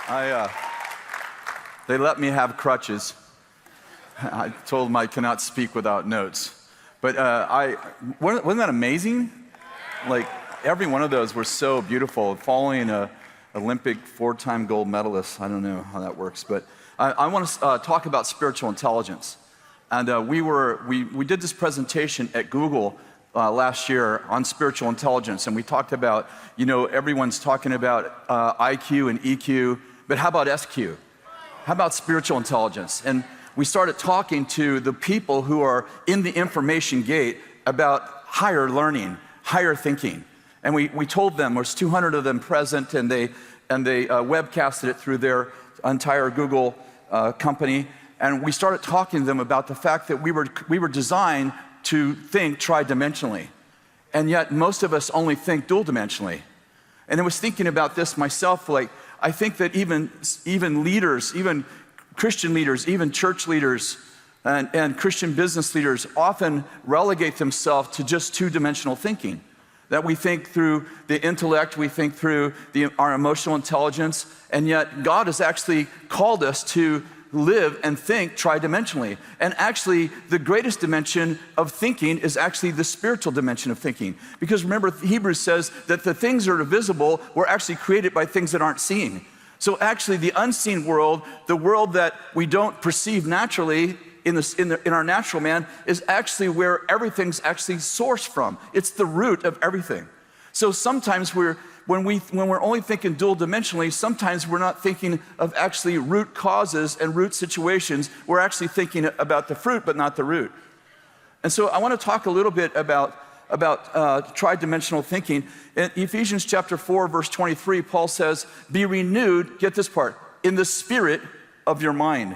I, they let me have crutches. I told them I cannot speak without notes. But wasn't that amazing? Like, every one of those were so beautiful. Following a Olympic 4-time gold medalist. I don't know how that works, but I want to talk about spiritual intelligence. And we did this presentation at Google last year on spiritual intelligence, and we talked about, everyone's talking about IQ and EQ, but how about SQ? How about spiritual intelligence? And we started talking to the people who are in the information gate about higher learning, higher thinking. And we told them, there's 200 of them present, and they webcasted it through their entire Google company. And we started talking to them about the fact that we were designed to think tridimensionally. And yet most of us only think dual dimensionally. And I was thinking about this myself, like, I think that even leaders, even Christian leaders, even church leaders, and Christian business leaders often relegate themselves to just two-dimensional thinking. That we think through the intellect, we think through our emotional intelligence, and yet God has actually called us to live and think tridimensionally. And actually, the greatest dimension of thinking is actually the spiritual dimension of thinking. Because remember, Hebrews says that the things that are visible were actually created by things that aren't seen. So actually, the unseen world, the world that we don't perceive naturally in our natural man, is actually where everything's actually sourced from. It's the root of everything. So sometimes when we're only thinking dual dimensionally, sometimes we're not thinking of actually root causes and root situations. We're actually thinking about the fruit, but not the root. And so I want to talk a little bit about tridimensional thinking. In Ephesians chapter 4, verse 23, Paul says, be renewed, get this part, in the spirit of your mind.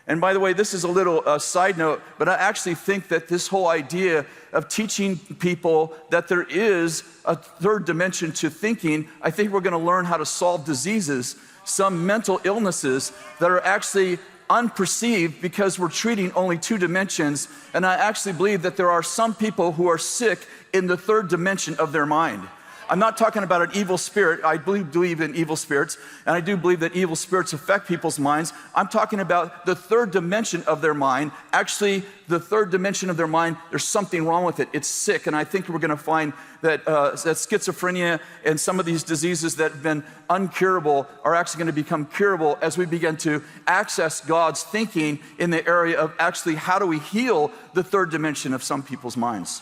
And by the way, this is a little side note, but I actually think that this whole idea of teaching people that there is a third dimension to thinking, I think we're going to learn how to solve diseases, some mental illnesses that are actually unperceived because we're treating only two dimensions. And I actually believe that there are some people who are sick in the third dimension of their mind. I'm not talking about an evil spirit. I believe in evil spirits, and I do believe that evil spirits affect people's minds. I'm talking about the third dimension of their mind. Actually, the third dimension of their mind, there's something wrong with it. It's sick, and I think we're going to find that, that schizophrenia and some of these diseases that have been uncurable are actually going to become curable as we begin to access God's thinking in the area of actually how do we heal the third dimension of some people's minds.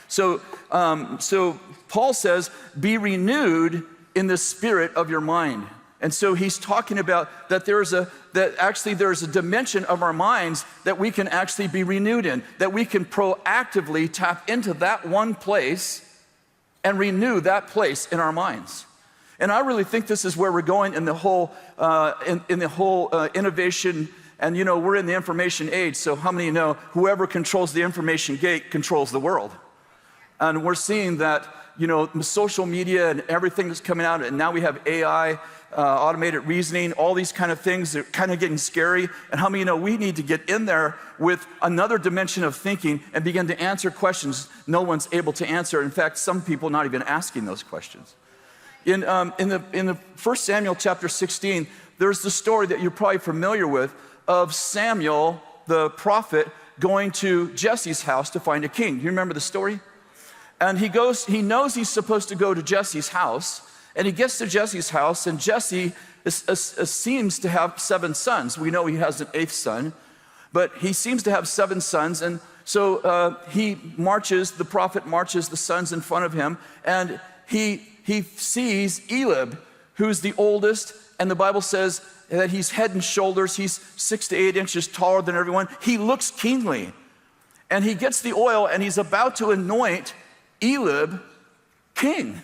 So Paul says, be renewed in the spirit of your mind. And so he's talking about that there's a dimension of our minds that we can actually be renewed in, that we can proactively tap into that one place and renew that place in our minds. And I really think this is where we're going in the whole innovation. And we're in the information age, so how many know whoever controls the information gate controls the world? And we're seeing that, social media and everything that's coming out, and now we have AI, automated reasoning, all these kind of things that are kind of getting scary. And how many know we need to get in there with another dimension of thinking and begin to answer questions no one's able to answer. In fact, some people not even asking those questions. In the 1 Samuel chapter 16, there's the story that you're probably familiar with of Samuel, the prophet, going to Jesse's house to find a king. Do you remember the story? And he knows he's supposed to go to Jesse's house, and he gets to Jesse's house, and Jesse seems to have 7 sons. We know he has an 8th son, but he seems to have 7 sons, and so the prophet marches the sons in front of him, and he sees Eliab, who's the oldest, and the Bible says that he's head and shoulders, he's 6 to 8 inches taller than everyone. He looks kingly, and he gets the oil, and he's about to anoint Eliab king.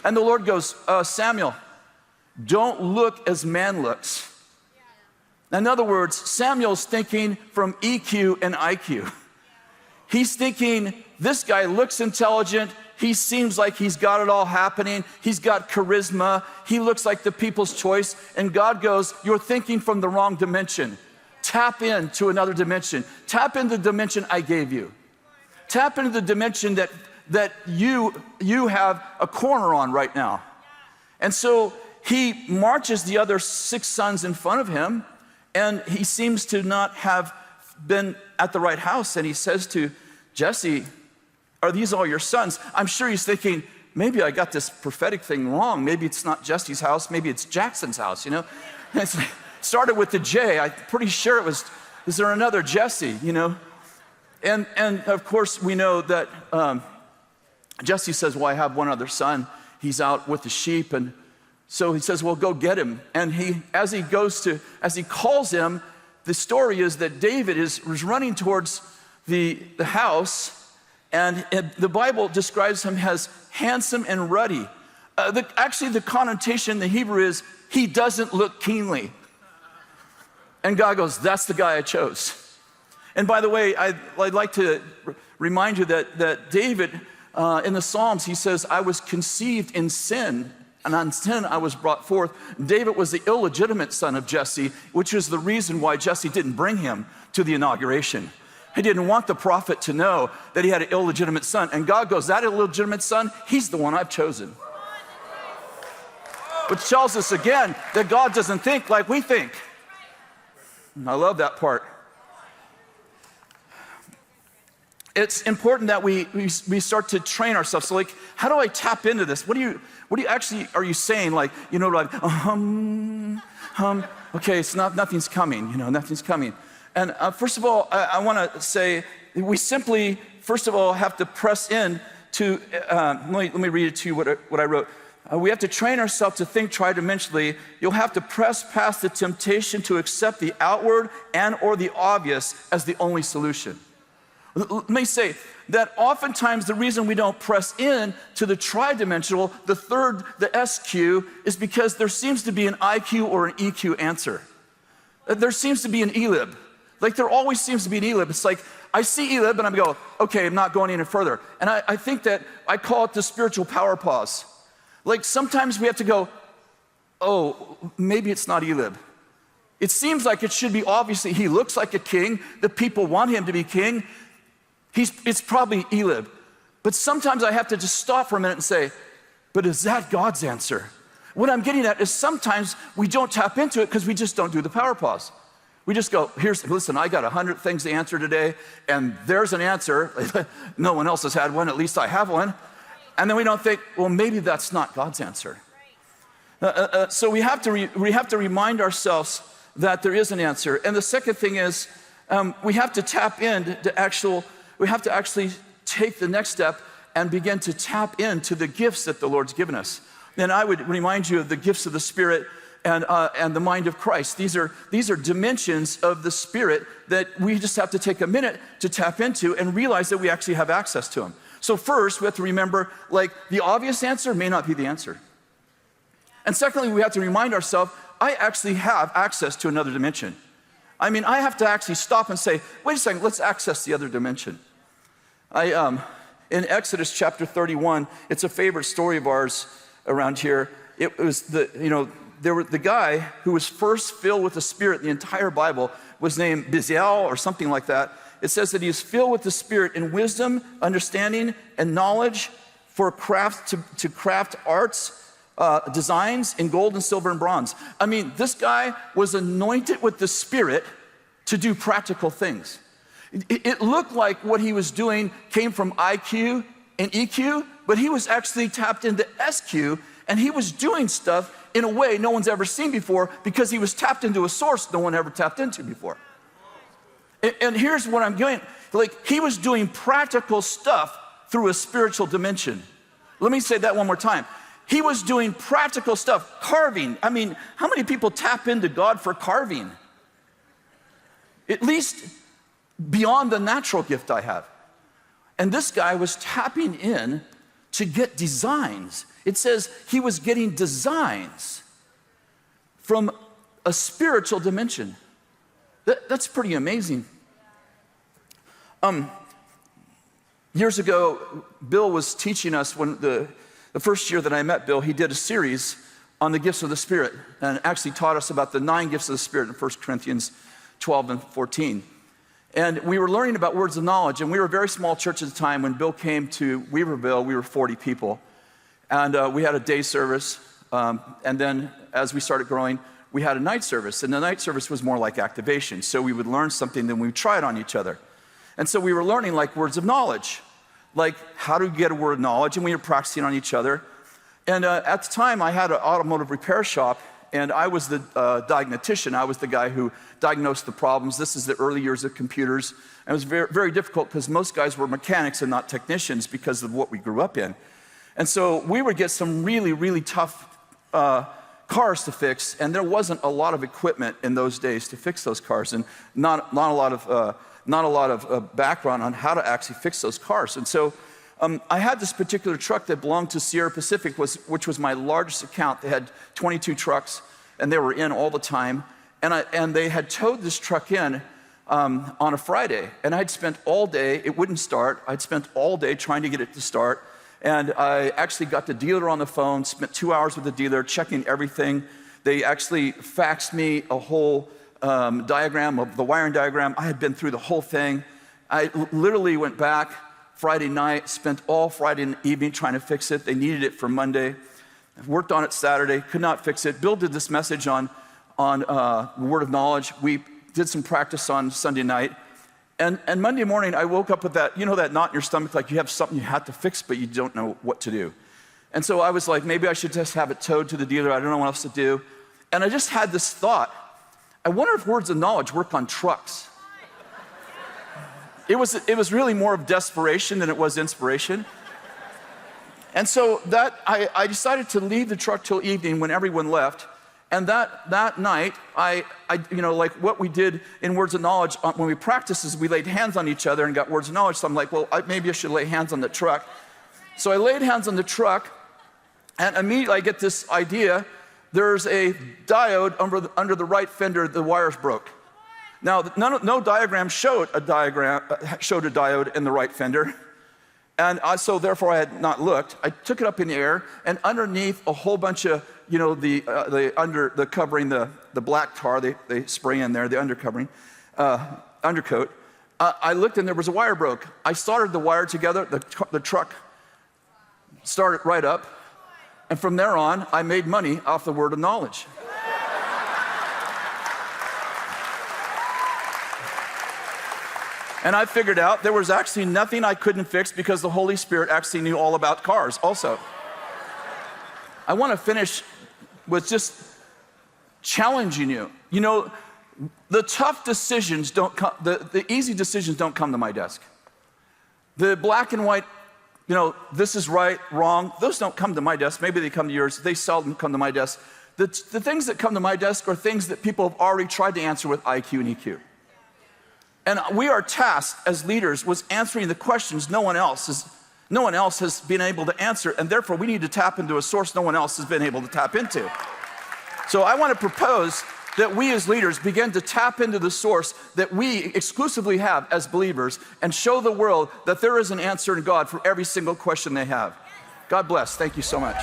And the Lord goes, Samuel, don't look as man looks. In other words, Samuel's thinking from EQ and IQ. He's thinking, this guy looks intelligent. He seems like he's got it all happening. He's got charisma. He looks like the people's choice. And God goes, you're thinking from the wrong dimension. Tap into another dimension. Tap into the dimension I gave you. Tap into the dimension that you have a corner on right now. And so he marches the other 6 sons in front of him, and he seems to not have been at the right house. And he says to Jesse, are these all your sons? I'm sure he's thinking, maybe I got this prophetic thing wrong. Maybe it's not Jesse's house. Maybe it's Jackson's house, you know? And it started with the J. I'm pretty sure it was, is there another Jesse, you know? And of course, we know that Jesse says, well, I have one other son. He's out with the sheep. And so he says, well, go get him. And as he calls him, the story is that David is running towards the house, and the Bible describes him as handsome and ruddy. Actually, the connotation in the Hebrew is, he doesn't look keenly. And God goes, that's the guy I chose. And by the way, I'd like to remind you that David, in the Psalms, he says, I was conceived in sin, and on sin I was brought forth. David was the illegitimate son of Jesse, which is the reason why Jesse didn't bring him to the inauguration. He didn't want the prophet to know that he had an illegitimate son. And God goes, that illegitimate son, he's the one I've chosen. Which tells us again that God doesn't think like we think. And I love that part. It's important that we start to train ourselves. So like, how do I tap into this? What do you actually, are you saying? Like, you know, like, okay, it's nothing's coming, you know, nothing's coming. And first of all, I want to say, we simply, first of all, have to press in to, let me read it to you what I wrote. We have to train ourselves to think tridimensionally. You'll have to press past the temptation to accept the outward and or the obvious as the only solution. Let me say that oftentimes the reason we don't press in to the tridimensional, the SQ, is because there seems to be an IQ or an EQ answer. There seems to be an ELIB. Like there always seems to be an ELIB. It's like, I see ELIB and I go, okay, I'm not going any further. And I think that I call it the spiritual power pause. Like sometimes we have to go, oh, maybe it's not ELIB. It seems like it should be obviously, he looks like a king. The people want him to be king. It's probably ELIB. But sometimes I have to just stop for a minute and say, but is that God's answer? What I'm getting at is sometimes we don't tap into it because we just don't do the power pause. We just go, listen, I got 100 things to answer today, and there's an answer. No one else has had one, at least I have one. And then we don't think, well, maybe that's not God's answer. So we have to remind ourselves that there is an answer. And the second thing is, we have to tap in to we have to actually take the next step and begin to tap into the gifts that the Lord's given us. And I would remind you of the gifts of the Spirit and the mind of Christ. These are dimensions of the Spirit that we just have to take a minute to tap into and realize that we actually have access to them. So first, we have to remember, like, the obvious answer may not be the answer. And secondly, we have to remind ourselves, I actually have access to another dimension. I mean, I have to actually stop and say, wait a second, let's access the other dimension. In Exodus chapter 31, it's a favorite story of ours around here. It was the guy who was first filled with the Spirit in the entire Bible was named Bezalel or something like that. It says that he is filled with the Spirit in wisdom, understanding, and knowledge for craft to craft arts, designs in gold and silver and bronze. I mean, this guy was anointed with the Spirit to do practical things. It looked like what he was doing came from IQ and EQ, but he was actually tapped into SQ, and he was doing stuff in a way no one's ever seen before because he was tapped into a source no one ever tapped into before. And here's what I'm going, like, he was doing practical stuff through a spiritual dimension. Let me say that one more time. He was doing practical stuff, carving. I mean, how many people tap into God for carving? At least beyond the natural gift I have. And this guy was tapping in to get designs. It says he was getting designs from a spiritual dimension. That's pretty amazing. Years ago, Bill was teaching us when the first year that I met Bill, he did a series on the gifts of the Spirit and actually taught us about the 9 gifts of the Spirit in 1 Corinthians 12 and 14. And we were learning about words of knowledge, and we were a very small church at the time. When Bill came to Weaverville, we were 40 people. And we had a day service And then as we started growing, we had a night service, and the night service was more like activation. So we would learn something, then we would try it on each other. And so we were learning like words of knowledge, like how to get a word of knowledge, and we were practicing on each other. And at the time, I had an automotive repair shop, and I was the diagnostician. I was the guy who diagnosed the problems. This is the early years of computers. And it was very, very difficult because most guys were mechanics and not technicians because of what we grew up in. And so we would get some really, really tough cars to fix, and there wasn't a lot of equipment in those days to fix those cars, and not a lot of background on how to actually fix those cars. And so I had this particular truck that belonged to Sierra Pacific, which was my largest account. They had 22 trucks, and they were in all the time. And they had towed this truck in on a Friday, and I'd spent all day. It wouldn't start. I'd spent all day trying to get it to start. And I actually got the dealer on the phone, spent 2 hours with the dealer checking everything. They actually faxed me a whole diagram of the wiring diagram. I had been through the whole thing. I literally went back Friday night, spent all Friday evening trying to fix it. They needed it for Monday. I worked on it Saturday, could not fix it. Bill did this message on word of knowledge. We did some practice on Sunday night. And Monday morning, I woke up with that, that knot in your stomach, like you have something you had to fix, but you don't know what to do. And so I was like, maybe I should just have it towed to the dealer. I don't know what else to do. And I just had this thought. I wonder if words of knowledge work on trucks. It was really more of desperation than it was inspiration. And so I decided to leave the truck till evening when everyone left. And that night, I like what we did in words of knowledge when we practiced is we laid hands on each other and got words of knowledge. So I'm like, well, maybe I should lay hands on the truck. So I laid hands on the truck, and immediately I get this idea. There's a diode under the right fender. The wires broke. Now, no diagram showed a diode in the right fender. And so therefore I had not looked. I took it up in the air, and underneath a whole bunch of, the covering, the black tar they spray in there, the undercovering, undercoat. I looked, and there was a wire broke. I soldered the wire together. The truck started right up. And from there on, I made money off the word of knowledge. And I figured out there was actually nothing I couldn't fix because the Holy Spirit actually knew all about cars also. I want to finish with just challenging you. The tough decisions don't come, the easy decisions don't come to my desk. The black and white, this is right, wrong, those don't come to my desk. Maybe they come to yours. They seldom come to my desk. The things that come to my desk are things that people have already tried to answer with IQ and EQ. And we are tasked as leaders with answering the questions no one else has been able to answer, and therefore we need to tap into a source no one else has been able to tap into. So I want to propose that we as leaders begin to tap into the source that we exclusively have as believers and show the world that there is an answer in God for every single question they have. God bless. Thank you so much.